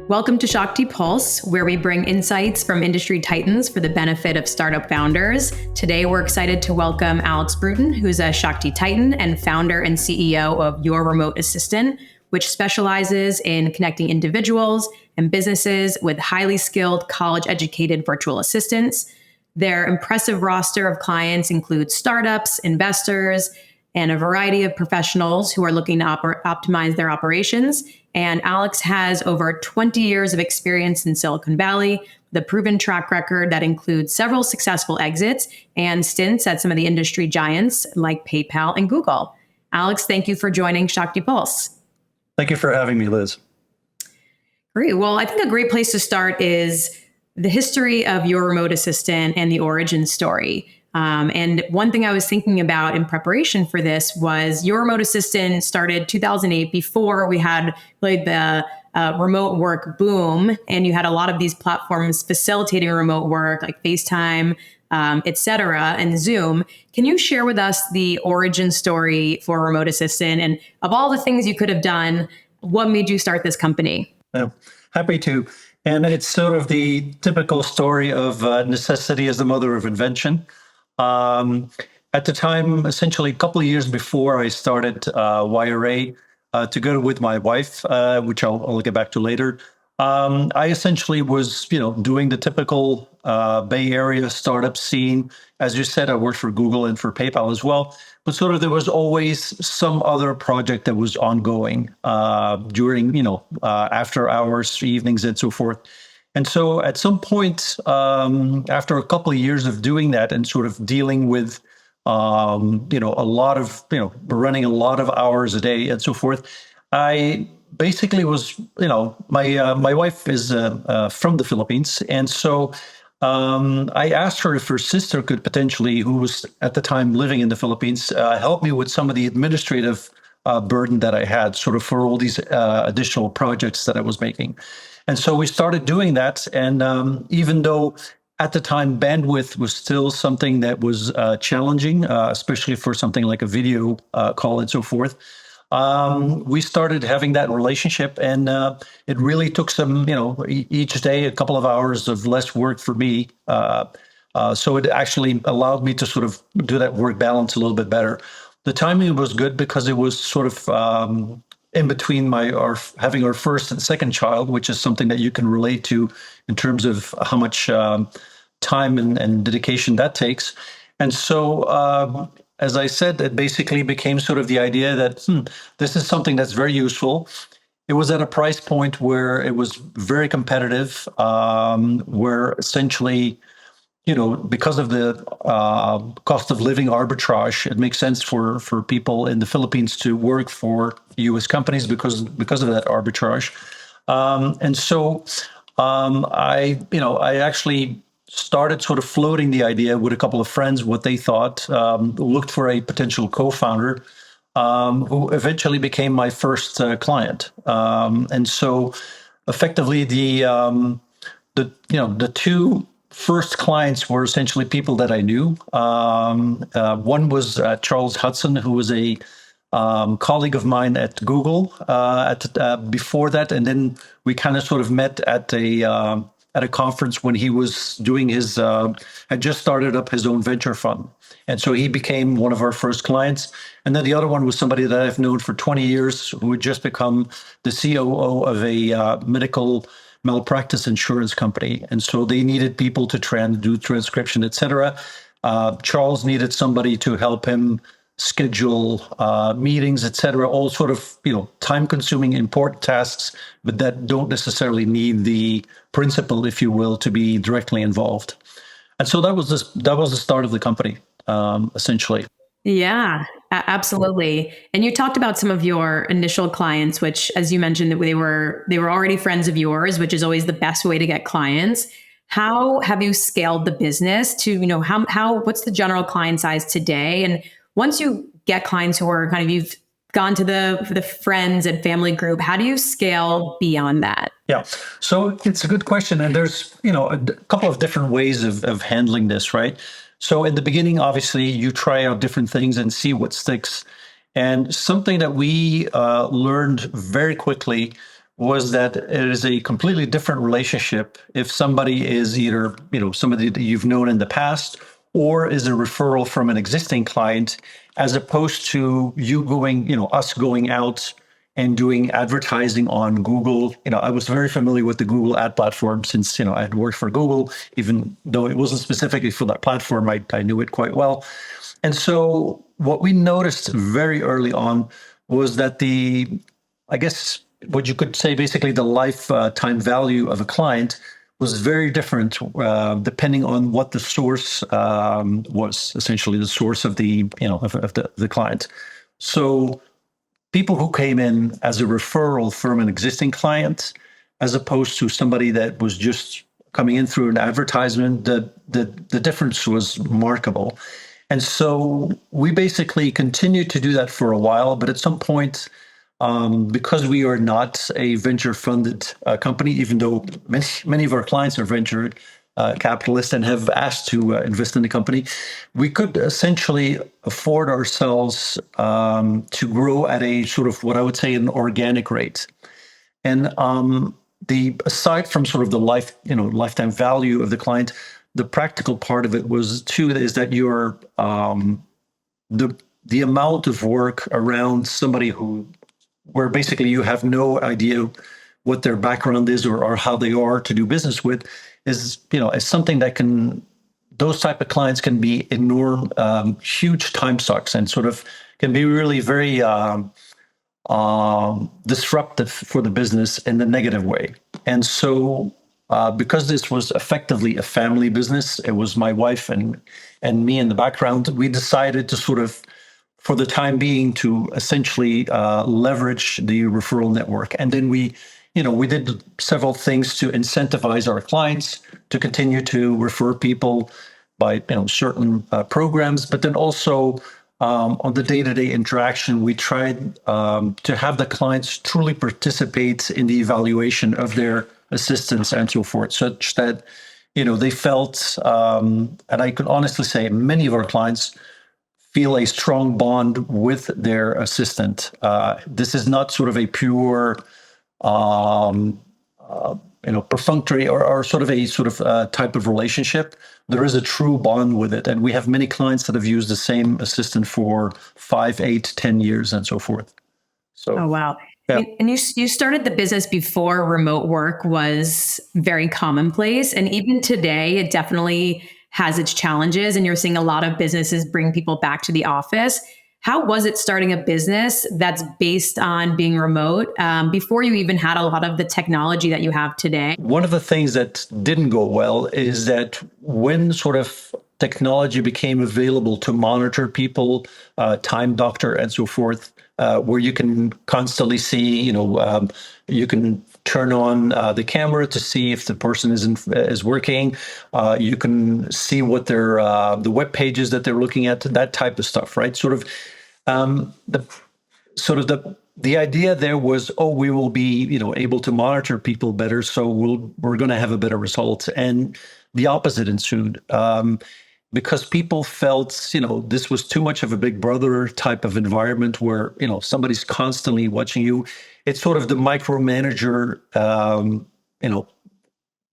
Welcome to Shakti Pulse, where we bring insights from industry titans for the benefit of startup founders. Today, we're excited to welcome Alex Brutin, who's a Shakti Titan and founder and CEO of Your Remote Assistant, which specializes in connecting individuals and businesses with highly skilled, college-educated virtual assistants. Their impressive roster of clients includes startups, investors, and a variety of professionals who are looking to optimize their operations. And Alex has over 20 years of experience in Silicon Valley, the proven track record that includes several successful exits and stints at some of the industry giants like PayPal and Google. Alex, thank you for joining Shakti Pulse. Thank you for having me, Liz. Great. Well, I think a great place to start is the history of Your Remote Assistant and the origin story. And one thing I was thinking about in preparation for this was Your Remote Assistant started 2008 before we had really the remote work boom. And you had a lot of these platforms facilitating remote work like FaceTime, et cetera, and Zoom. Can you share with us the origin story for Remote Assistant? And of all the things you could have done, what made you start this company? Oh, happy to. And it's sort of the typical story of necessity as the mother of invention. At the time, essentially a couple of years before I started YRA, together with my wife, which I'll get back to later, I essentially was, doing the typical Bay Area startup scene. As you said, I worked for Google and for PayPal as well. But sort of there was always some other project that was ongoing during, after hours, evenings, and so forth. And so at some point, after a couple of years of doing that and sort of dealing with, a lot of, running a lot of hours a day and so forth, I basically was, my wife is from the Philippines. And so I asked her if her sister could potentially, who was at the time living in the Philippines, help me with some of the administrative burden that I had sort of for all these additional projects that I was making. And so we started doing that. And even though at the time bandwidth was still something that was challenging, especially for something like a video call and so forth, we started having that relationship. And it really took some, each day, a couple of hours of less work for me. So it actually allowed me to sort of do that work balance a little bit better. The timing was good because it was sort of in between having our first and second child, which is something that you can relate to in terms of how much time and dedication that takes. And so, as I said, it basically became sort of the idea that this is something that's very useful. It was at a price point where it was very competitive, where essentially, because of the cost of living arbitrage, it makes sense for people in the Philippines to work for U.S. companies because of that arbitrage. And so I actually started sort of floating the idea with a couple of friends, what they thought, looked for a potential co-founder who eventually became my first client. And so effectively the two first clients were essentially people that I knew. One was Charles Hudson, who was a colleague of mine at Google before that, and then we kind of sort of met at a conference when he was doing had just started up his own venture fund, and so he became one of our first clients. And then the other one was somebody that I've known for 20 years, who had just become the COO of a medical malpractice insurance company. And so they needed people to do transcription, et cetera. Charles needed somebody to help him schedule meetings, et cetera, all sort of, time-consuming, important tasks, but that don't necessarily need the principal, if you will, to be directly involved. And so that was the start of the company, essentially. Yeah, absolutely. And you talked about some of your initial clients, which, as you mentioned, that they were already friends of yours, which is always the best way to get clients. How have you scaled the business to, what's the general client size today? And once you get clients who are you've gone to the friends and family group, how do you scale beyond that? Yeah, so it's a good question. And there's, a couple of different ways of handling this, right? So in the beginning, obviously, you try out different things and see what sticks. And something that we learned very quickly was that it is a completely different relationship if somebody is either, somebody that you've known in the past or is a referral from an existing client, as opposed to you going, us going out and doing advertising on Google. I was very familiar with the Google ad platform since, I had worked for Google, even though it wasn't specifically for that platform, I knew it quite well. And so what we noticed very early on was that I guess what you could say, basically the lifetime value of a client was very different depending on what the source was, essentially the source of the client. So people who came in as a referral from an existing client, as opposed to somebody that was just coming in through an advertisement, the difference was remarkable. And so we basically continued to do that for a while, but at some point, because we are not a venture-funded company, even though many of our clients are venture capitalists and have asked to invest in the company, we could essentially afford ourselves to grow at a sort of what I would say an organic rate. And the aside from sort of the lifetime value of the client, the practical part of it was too is that you're the amount of work around somebody where basically you have no idea what their background is or how they are to do business with is something that those type of clients can be enormous, huge time sucks and sort of can be really very disruptive for the business in the negative way. And so because this was effectively a family business, it was my wife and me in the background, we decided to sort of, for the time being, to essentially leverage the referral network. And then we did several things to incentivize our clients to continue to refer people by certain programs, but then also on the day-to-day interaction, we tried to have the clients truly participate in the evaluation of their assistants and so forth, such that they felt, and I could honestly say many of our clients feel a strong bond with their assistant. This is not sort of a pure, perfunctory or sort of type of relationship. There is a true bond with it, and we have many clients that have used the same assistant for 5, 8, 10 years, and so forth. So, oh wow! Yeah. And you started the business before remote work was very commonplace, and even today, it definitely has its challenges. And you're seeing a lot of businesses bring people back to the office. How was it starting a business that's based on being remote before you even had a lot of the technology that you have today? One of the things that didn't go well is that when sort of technology became available to monitor people, Time Doctor and so forth, where you can constantly see, you can turn on the camera to see if the person is working. You can see what the web pages that they're looking at, that type of stuff, right? The idea there was, we will be, able to monitor people better, so we're going to have a better result. And the opposite ensued, because people felt, this was too much of a Big Brother type of environment where, somebody's constantly watching you. It's sort of the micromanager,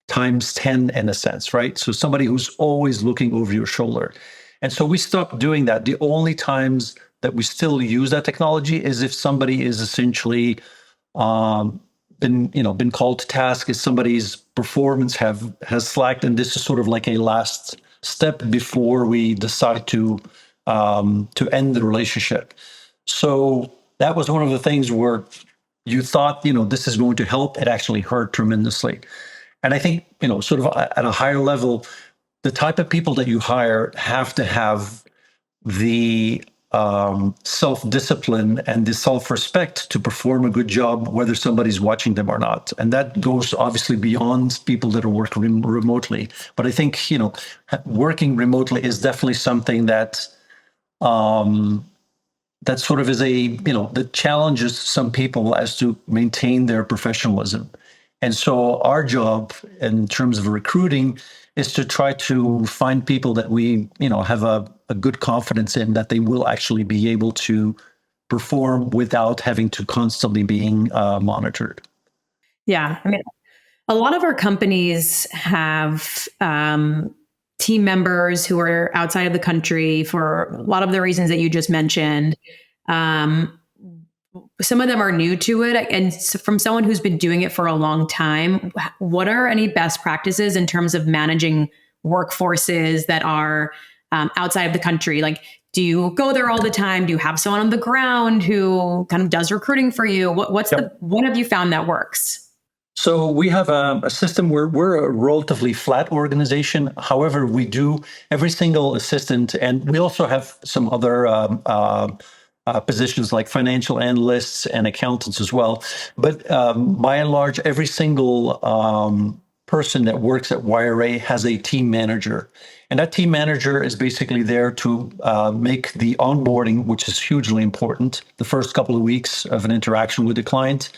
times 10 in a sense, right? So somebody who's always looking over your shoulder. And so we stopped doing that. The only times that we still use that technology is if somebody is essentially been called to task, if somebody's performance has slacked, and this is sort of like a last step before we decide to end the relationship. So that was one of the things where you thought, this is going to help. It actually hurt tremendously. And I think, sort of at a higher level, the type of people that you hire have to have the self-discipline and the self-respect to perform a good job, whether somebody's watching them or not. And that goes obviously beyond people that are working remotely. But I think, working remotely is definitely something that that sort of is that challenges some people as to maintain their professionalism. And so our job in terms of recruiting is to try to find people that we, have a good confidence in, that they will actually be able to perform without having to constantly being monitored. Yeah. I mean, a lot of our companies have team members who are outside of the country for a lot of the reasons that you just mentioned. Um, some of them are new to it. And from someone who's been doing it for a long time, what are any best practices in terms of managing workforces that are outside of the country? Like, do you go there all the time? Do you have someone on the ground who kind of does recruiting for you? What have you found that works? So we have a system where we're a relatively flat organization. However, we do every single assistant, and we also have some other positions like financial analysts and accountants as well. But by and large, every single person that works at YRA has a team manager. And that team manager is basically there to make the onboarding, which is hugely important, the first couple of weeks of an interaction with the client,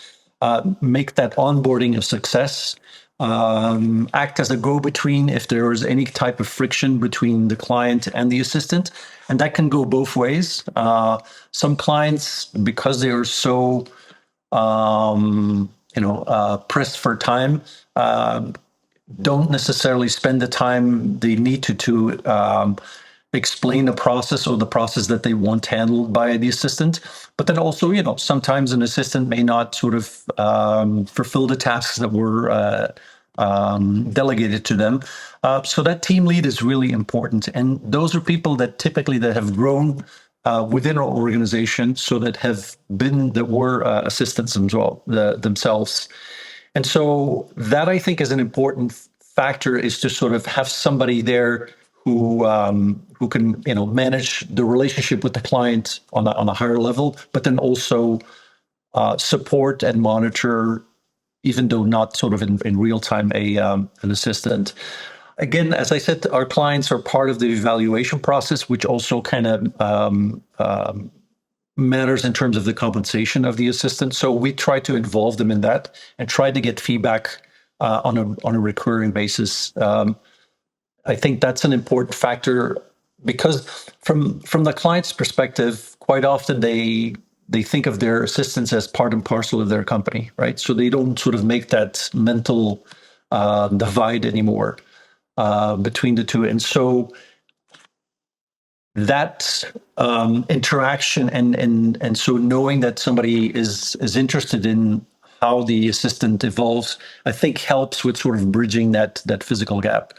make that onboarding a success, act as a go-between if there is any type of friction between the client and the assistant. And that can go both ways. Some clients, because they are so pressed for time, don't necessarily spend the time they need to explain the process or the process that they want handled by the assistant. But then also, sometimes an assistant may not sort of fulfill the tasks that were delegated to them. So that team lead is really important. And those are people that typically that have grown within our organization, so that were assistants themselves. And so that, I think, is an important factor, is to sort of have somebody there who can manage the relationship with the client on a higher level, but then also support and monitor, even though not sort of in real time, an assistant. Again, as I said, our clients are part of the evaluation process, which also kind of matters in terms of the compensation of the assistant. So we try to involve them in that and try to get feedback on a recurring basis. I think that's an important factor, because from the client's perspective, quite often they think of their assistants as part and parcel of their company, right? So they don't sort of make that mental divide anymore between the two. And so that interaction and so knowing that somebody is interested in how the assistant evolves, I think helps with sort of bridging that physical gap.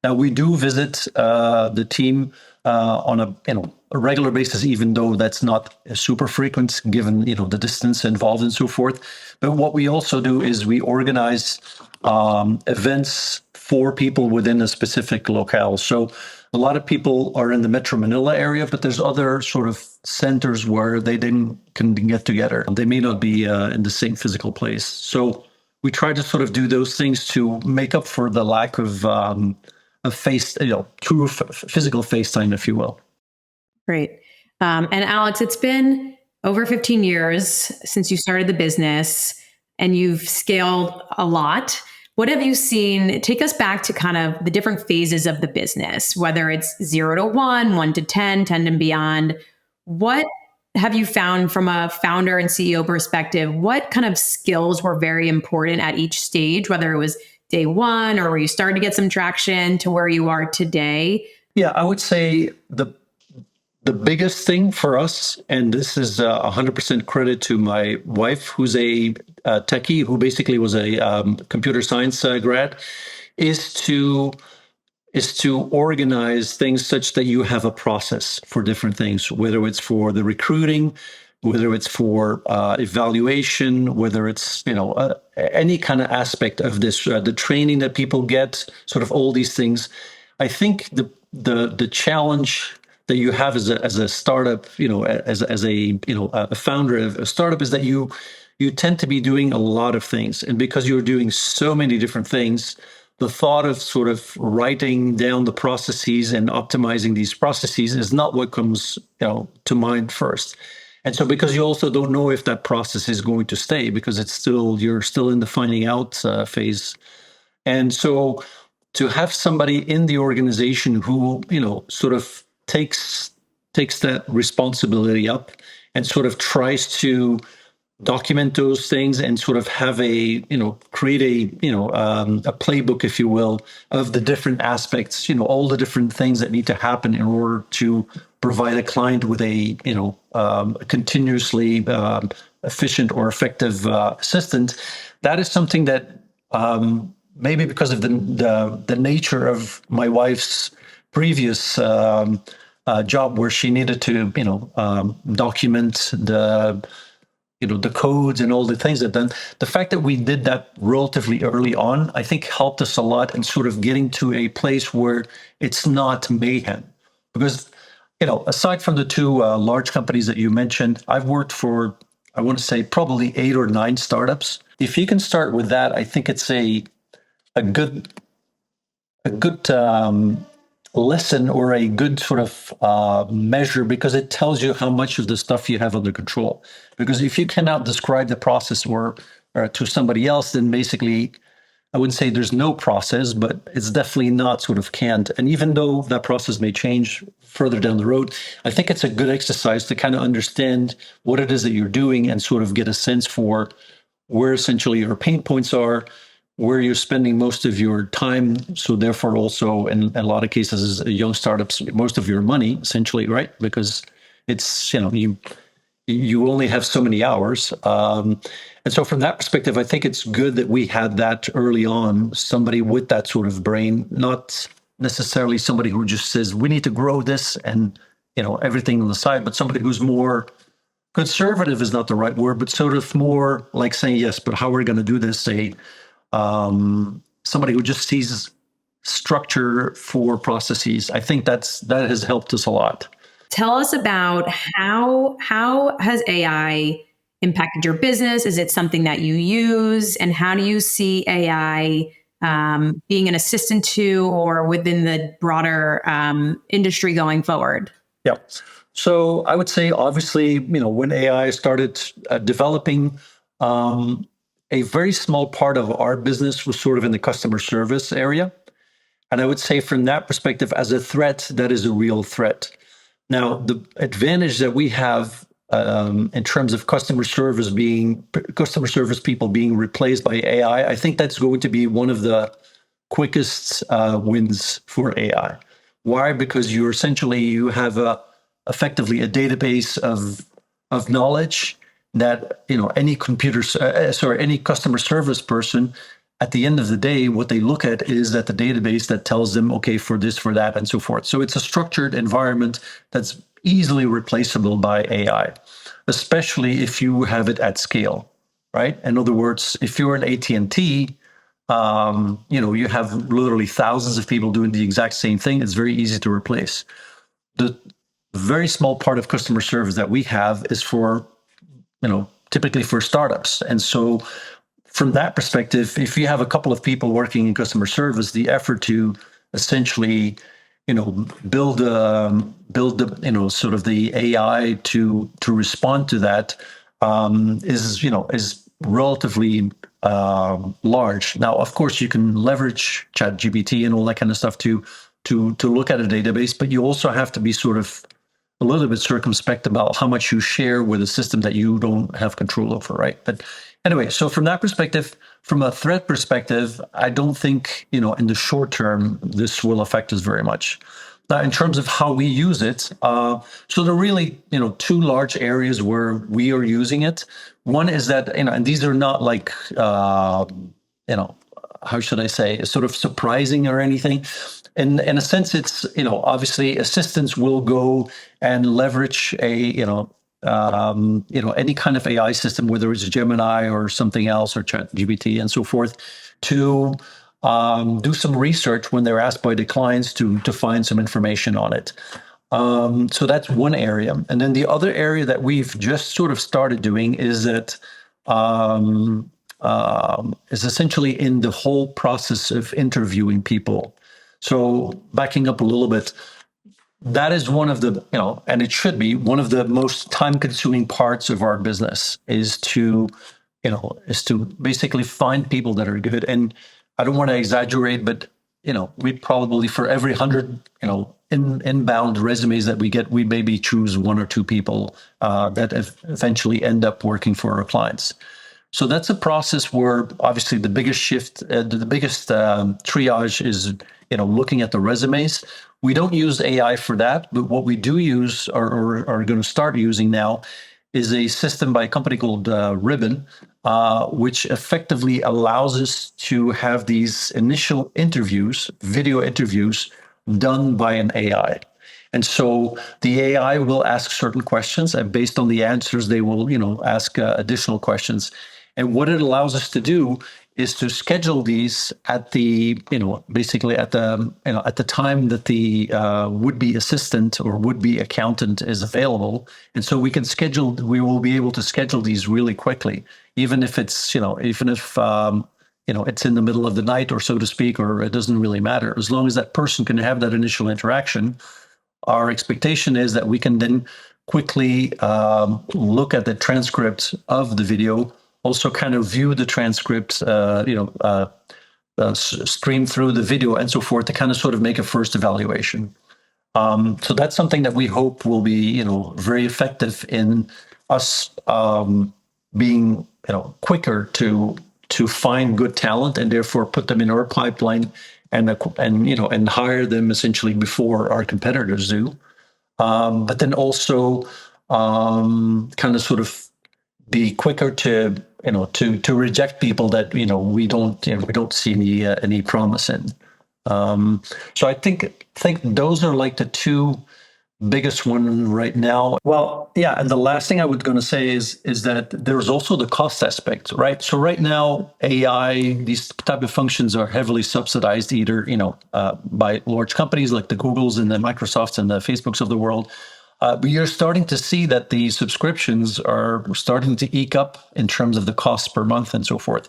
Now, we do visit the team on a regular basis, even though that's not super frequent given the distance involved and so forth. But what we also do is we organize events for people within a specific locale. So a lot of people are in the Metro Manila area, but there's other sort of centers where they then can get together. They may not be in the same physical place. So we try to sort of do those things to make up for the lack of true physical face time, if you will. Great. And Alex, it's been over 15 years since you started the business and you've scaled a lot. What have you seen? Take us back to kind of the different phases of the business, whether it's 0 to 1, 1 to 10, 10 and beyond. What have you found from a founder and CEO perspective? What kind of skills were very important at each stage, whether it was day one or where you started to get some traction to where you are today? Yeah, I would say the biggest thing for us, and this is 100% credit to my wife, who's a techie, who basically was a computer science grad, is to organize things such that you have a process for different things, whether it's for the recruiting, whether it's for evaluation, whether it's any kind of aspect of this, the training that people get, sort of all these things. I think the challenge that you have as a startup, as a founder of a startup, is that you tend to be doing a lot of things, and because you're doing so many different things, the thought of sort of writing down the processes and optimizing these processes is not what comes to mind first. And so, because you also don't know if that process is going to stay, because you're still in the finding out phase. And so, to have somebody in the organization who sort of takes that responsibility up and sort of tries to document those things and sort of have create a playbook, if you will, of the different aspects, all the different things that need to happen in order to provide a client with continuously efficient or effective assistant. That is something that maybe because of the nature of my wife's previous job, where she needed to document the codes and all the things that done. The fact that we did that relatively early on, I think helped us a lot in sort of getting to a place where it's not mayhem. Because, aside from the two large companies that you mentioned, I've worked for, I want to say, probably 8 or 9 startups. If you can start with that, I think it's a good lesson, or a good sort of measure, because it tells you how much of the stuff you have under control. Because if you cannot describe the process or to somebody else, then basically, I wouldn't say there's no process, but it's definitely not sort of canned. And even though that process may change further down the road, I think it's a good exercise to kind of understand what it is that you're doing and sort of get a sense for where essentially your pain points are, where you're spending most of your time. So therefore also, in a lot of cases, as young startups, most of your money, essentially, right? Because it's, you only have so many hours. And so from that perspective, I think it's good that we had that early on, somebody with that sort of brain, not necessarily somebody who just says, we need to grow this and, everything on the side, but somebody who's more conservative is not the right word, but sort of more like saying, yes, but how are we going to do this? Somebody who just sees structure for processes. I think that has helped us a lot. Tell us about how has AI impacted your business? Is it something that you use? And how do you see AI being an assistant to or within the broader industry going forward? Yeah. So I would say, obviously, when AI started developing, a very small part of our business was sort of in the customer service area. And I would say from that perspective, as a threat, that is a real threat. Now, the advantage that we have in terms of customer service people being replaced by AI, I think that's going to be one of the quickest wins for AI. Why? Because you have effectively a database of knowledge that any any customer service person, at the end of the day, what they look at is that the database that tells them, okay, for this, for that, and so forth. So it's a structured environment that's easily replaceable by AI, especially if you have it at scale, right? In other words, if you're an AT&T, you have literally thousands of people doing the exact same thing. It's very easy to replace. The very small part of customer service that we have is for, typically for startups. And so from that perspective, if you have a couple of people working in customer service, the effort to essentially, build the, sort of the AI to respond to that is relatively large. Now, of course, you can leverage ChatGPT and all that kind of stuff to look at a database, but you also have to be sort of a little bit circumspect about how much you share with a system that you don't have control over, right? But anyway, so from that perspective, from a threat perspective, I don't think, in the short term, this will affect us very much. Now, in terms of how we use it, so there are really, 2 large areas where we are using it. One is that, and these are not like, how should I say, sort of surprising or anything. In a sense, it's, obviously assistants will go and leverage any kind of AI system, whether it's Gemini or something else or ChatGPT and so forth, to do some research when they're asked by the clients to find some information on it. So that's one area. And then the other area that we've just sort of started doing is that is essentially in the whole process of interviewing people. So backing up a little bit, that is one of the, and it should be one of the most time-consuming parts of our business is to basically find people that are good. And I don't want to exaggerate, but we probably, for every 100 inbound resumes that we get, we maybe choose one or two people that eventually end up working for our clients. So that's a process where obviously the biggest shift, the biggest triage is, looking at the resumes. We don't use AI for that, but what we do use or are going to start using now is a system by a company called Ribbon, which effectively allows us to have these initial interviews, video interviews, done by an AI. And so the AI will ask certain questions, and based on the answers, they will, ask additional questions. And what it allows us to do is to schedule these at the, basically at the, at the time that the would-be assistant or would-be accountant is available. And so we will be able to schedule these really quickly, even if it's, even if, it's in the middle of the night or so to speak, or it doesn't really matter. As long as that person can have that initial interaction, our expectation is that we can then quickly look at the transcript of the video, also kind of view the transcript, stream through the video and so forth to kind of sort of make a first evaluation. So that's something that we hope will be, very effective in us being, quicker to find good talent and therefore put them in our pipeline and hire them essentially before our competitors do. But then also kind of sort of be quicker to reject people that we don't see any promise in. So I think those are like the two biggest one right now. Well, yeah, and the last thing I was going to say is that there's also the cost aspect, right? So right now, AI, these type of functions are heavily subsidized either, by large companies like the Googles and the Microsofts and the Facebooks of the world. But you're starting to see that the subscriptions are starting to eke up in terms of the cost per month and so forth.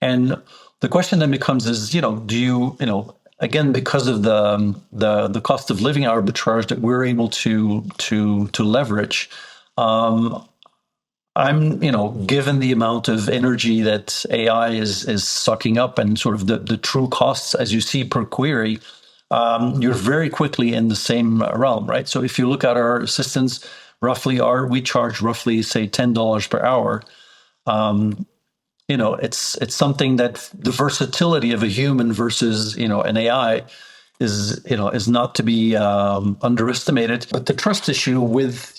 And the question then becomes is, do you, again, because of the cost of living arbitrage that we're able to leverage, I'm, given the amount of energy that AI is sucking up and sort of the true costs as you see per query, you're very quickly in the same realm, right? So if you look at our assistants, we charge roughly, say, $10 per hour. It's something that the versatility of a human versus, an AI is not to be underestimated. But the trust issue with,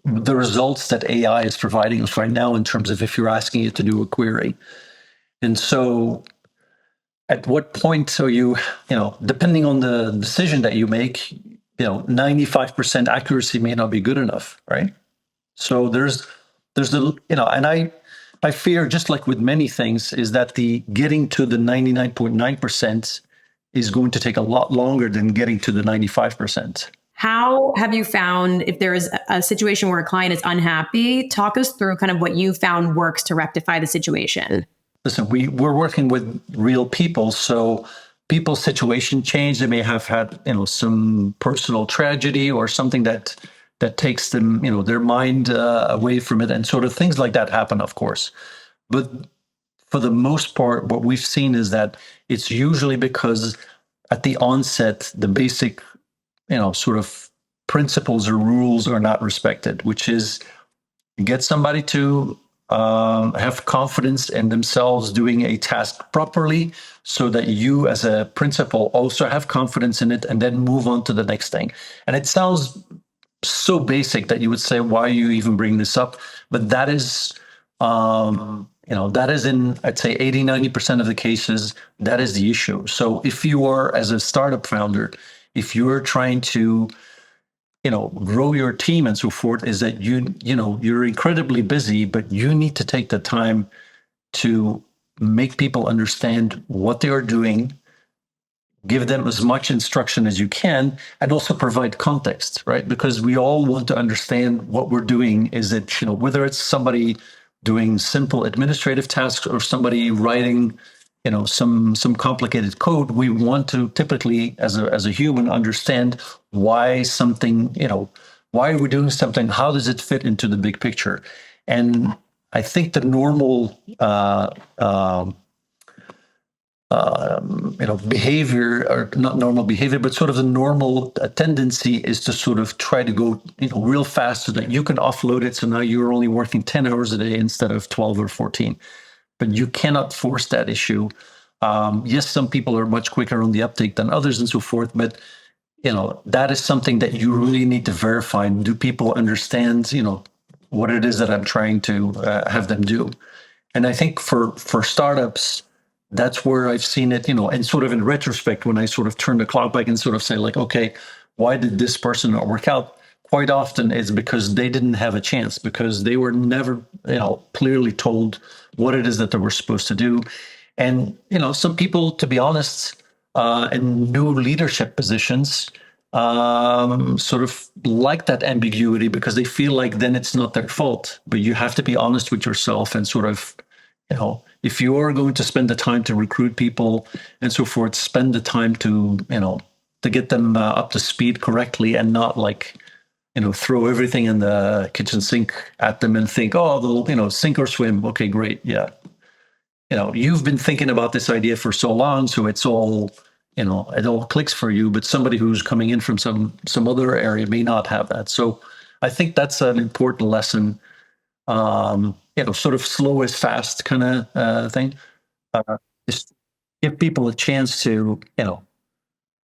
the results that AI is providing us right now in terms of if you're asking it to do a query. And so at what point are you, depending on the decision that you make, 95% accuracy may not be good enough, right? So there's the, and I fear, just like with many things, is that the getting to the 99.9% is going to take a lot longer than getting to the 95%. How have you found, if there is a situation where a client is unhappy, talk us through kind of what you found works to rectify the situation? Listen, we're working with real people, so people's situation change. They may have had, some personal tragedy or something that takes them, their mind away from it, and sort of things like that happen, of course. But for the most part, what we've seen is that it's usually because at the onset, the basic, sort of principles or rules are not respected, which is get somebody to have confidence in themselves doing a task properly so that you as a principal also have confidence in it and then move on to the next thing. And it sounds so basic that you would say, why are you even bringing this up? But that is, that is in, I'd say 80-90% of the cases, that is the issue. So if you are, as a startup founder, if you're trying to grow your team and so forth, is that you're incredibly busy, but you need to take the time to make people understand what they are doing, give them as much instruction as you can, and also provide context, right? Because we all want to understand what we're doing. Is it, whether it's somebody doing simple administrative tasks or somebody writing, some complicated code, we want to typically, as a human, understand why something, why are we doing something? How does it fit into the big picture? And I think the normal behavior, or not normal behavior, but sort of the normal tendency is to sort of try to go, real fast so that you can offload it. So now you're only working 10 hours a day instead of 12 or 14. But you cannot force that issue. Yes, some people are much quicker on the uptake than others and so forth, but that is something that you really need to verify. Do people understand, what it is that I'm trying to have them do? And I think for startups, that's where I've seen it, and sort of in retrospect, when I sort of turn the clock back and sort of say like, okay, why did this person not work out? Quite often it's because they didn't have a chance, because they were never, clearly told what it is that they were supposed to do. And, some people, to be honest, in new leadership positions, sort of like that ambiguity, because they feel like then it's not their fault. But you have to be honest with yourself and sort of, if you are going to spend the time to recruit people and so forth, spend the time to, to get them up to speed correctly, and not like, throw everything in the kitchen sink at them and think, oh, they'll, sink or swim. Okay, great. Yeah. You've been thinking about this idea for so long, so it's all, it all clicks for you, but somebody who's coming in from some other area may not have that. So I think that's an important lesson. Sort of slow is fast kind of thing. Just give people a chance to,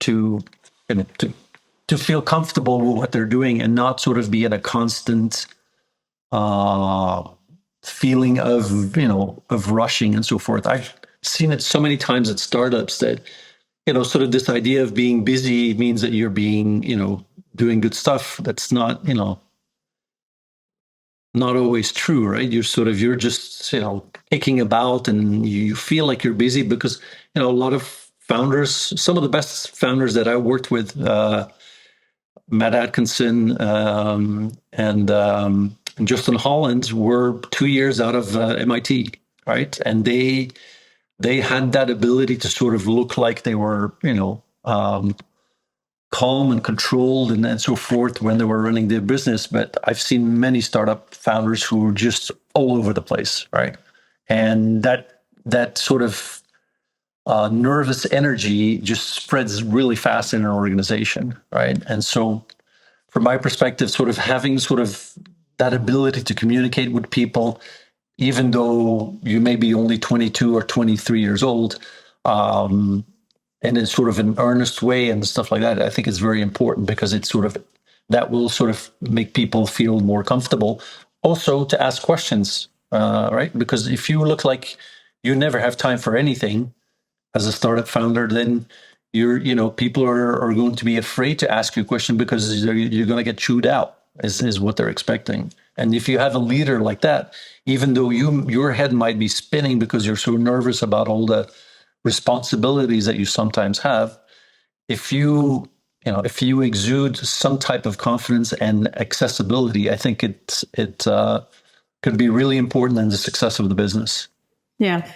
to, to feel comfortable with what they're doing, and not sort of be in a constant feeling of, of rushing and so forth. I've seen it so many times at startups that, sort of this idea of being busy means that you're being, doing good stuff. That's not, not always true, right? You're just, kicking about, and you feel like you're busy because, a lot of founders, some of the best founders that I worked with, Matt Atkinson, and Justin Holland, were 2 years out of MIT, right? And they had that ability to sort of look like they were, calm and controlled and so forth when they were running their business. But I've seen many startup founders who were just all over the place, right? And that sort of nervous energy just spreads really fast in an organization, right? And so from my perspective, sort of having sort of that ability to communicate with people, even though you may be only 22 or 23 years old, and in sort of an earnest way and stuff like that, I think is very important, because it's sort of, that will sort of make people feel more comfortable. Also to ask questions, right? Because if you look like you never have time for anything as a startup founder, then people are going to be afraid to ask you a question, because you're going to get chewed out, is what they're expecting. And if you have a leader like that, even though your head might be spinning because you're so nervous about all the responsibilities that you sometimes have, if you exude some type of confidence and accessibility, I think it could be really important in the success of the business. Yeah.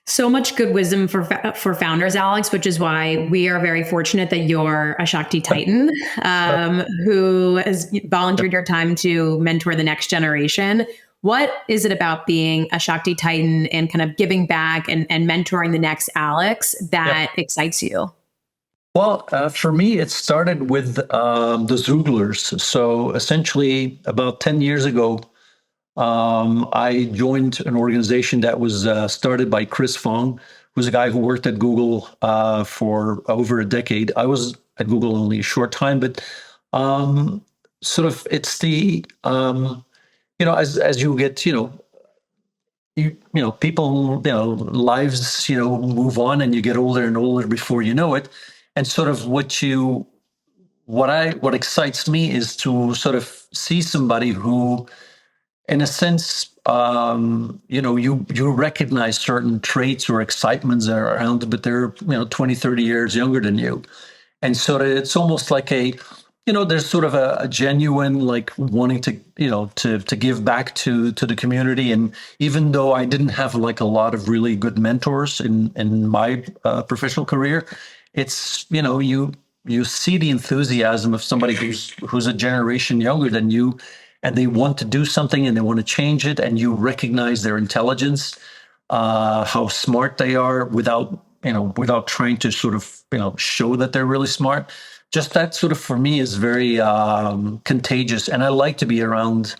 So much good wisdom for founders, Alex, which is why we are very fortunate that you're a Shakti Titan, who has volunteered your time to mentor the next generation. What is it about being a Shakti Titan and kind of giving back and mentoring the next Alex that excites you? Well, for me, it started with the Zuglers. So essentially, about 10 years ago, I joined an organization that was started by Chris Fong, who's a guy who worked at Google for over a decade. I was at Google only a short time, but sort of it's the, as you get, people, lives, move on, and you get older and older before you know it. And sort of what excites me is to sort of see somebody who, in a sense, you recognize certain traits or excitements that are around, but they're 20, 30 years younger than you. And so it's almost like there's sort of a genuine like wanting to give back to the community. And even though I didn't have like a lot of really good mentors in my professional career, it's you see the enthusiasm of somebody who's a generation younger than you, and they want to do something and they want to change it, and you recognize their intelligence, how smart they are, without without trying to sort of, show that they're really smart. Just that sort of for me is very contagious. And I like to be around,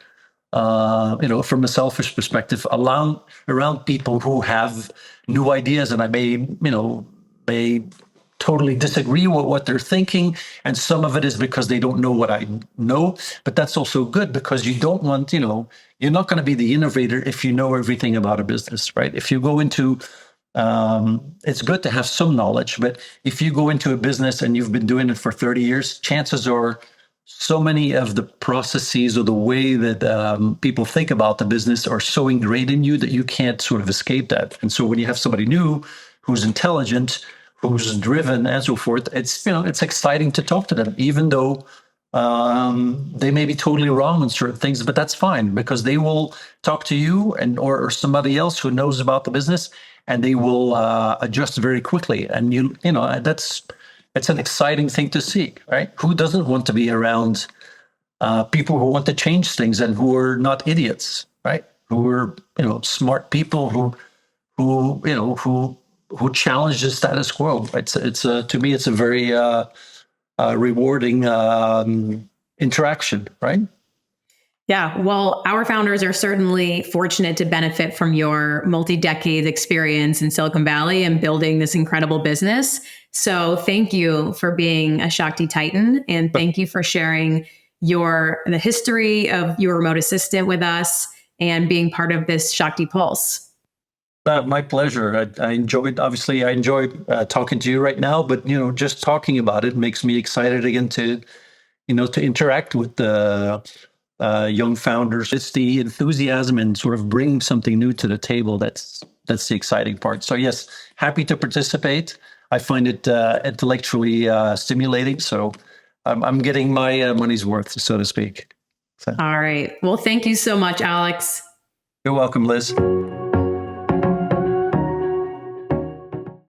from a selfish perspective, around people who have new ideas, and I may totally disagree with what they're thinking. And some of it is because they don't know what I know, but that's also good because you don't want, you're not going to be the innovator if you know everything about a business, right? If you go into, it's good to have some knowledge, but if you go into a business and you've been doing it for 30 years, chances are so many of the processes or the way that people think about the business are so ingrained in you that you can't sort of escape that. And so when you have somebody new who's intelligent, who's driven, and so forth, it's exciting to talk to them, even though they may be totally wrong on certain things, but that's fine because they will talk to you and or somebody else who knows about the business, and they will adjust very quickly. And it's an exciting thing to see, right? Who doesn't want to be around people who want to change things and who are not idiots, right? Who are smart people who challenge the status quo. It's to me it's a very rewarding interaction, right? Yeah, well, our founders are certainly fortunate to benefit from your multi-decade experience in Silicon Valley and building this incredible business. So thank you for being a Shakti Titan, and thank you for sharing the history of your remote assistant with us and being part of this Shakti Pulse. My pleasure. I enjoyed, obviously, I enjoy talking to you right now, but, just talking about it makes me excited again to interact with the young founders. It's the enthusiasm and sort of bring something new to the table. That's the exciting part. So yes, happy to participate. I find it intellectually stimulating. So I'm getting my money's worth, so to speak. So. All right. Well, thank you so much, Alex. You're welcome, Liz.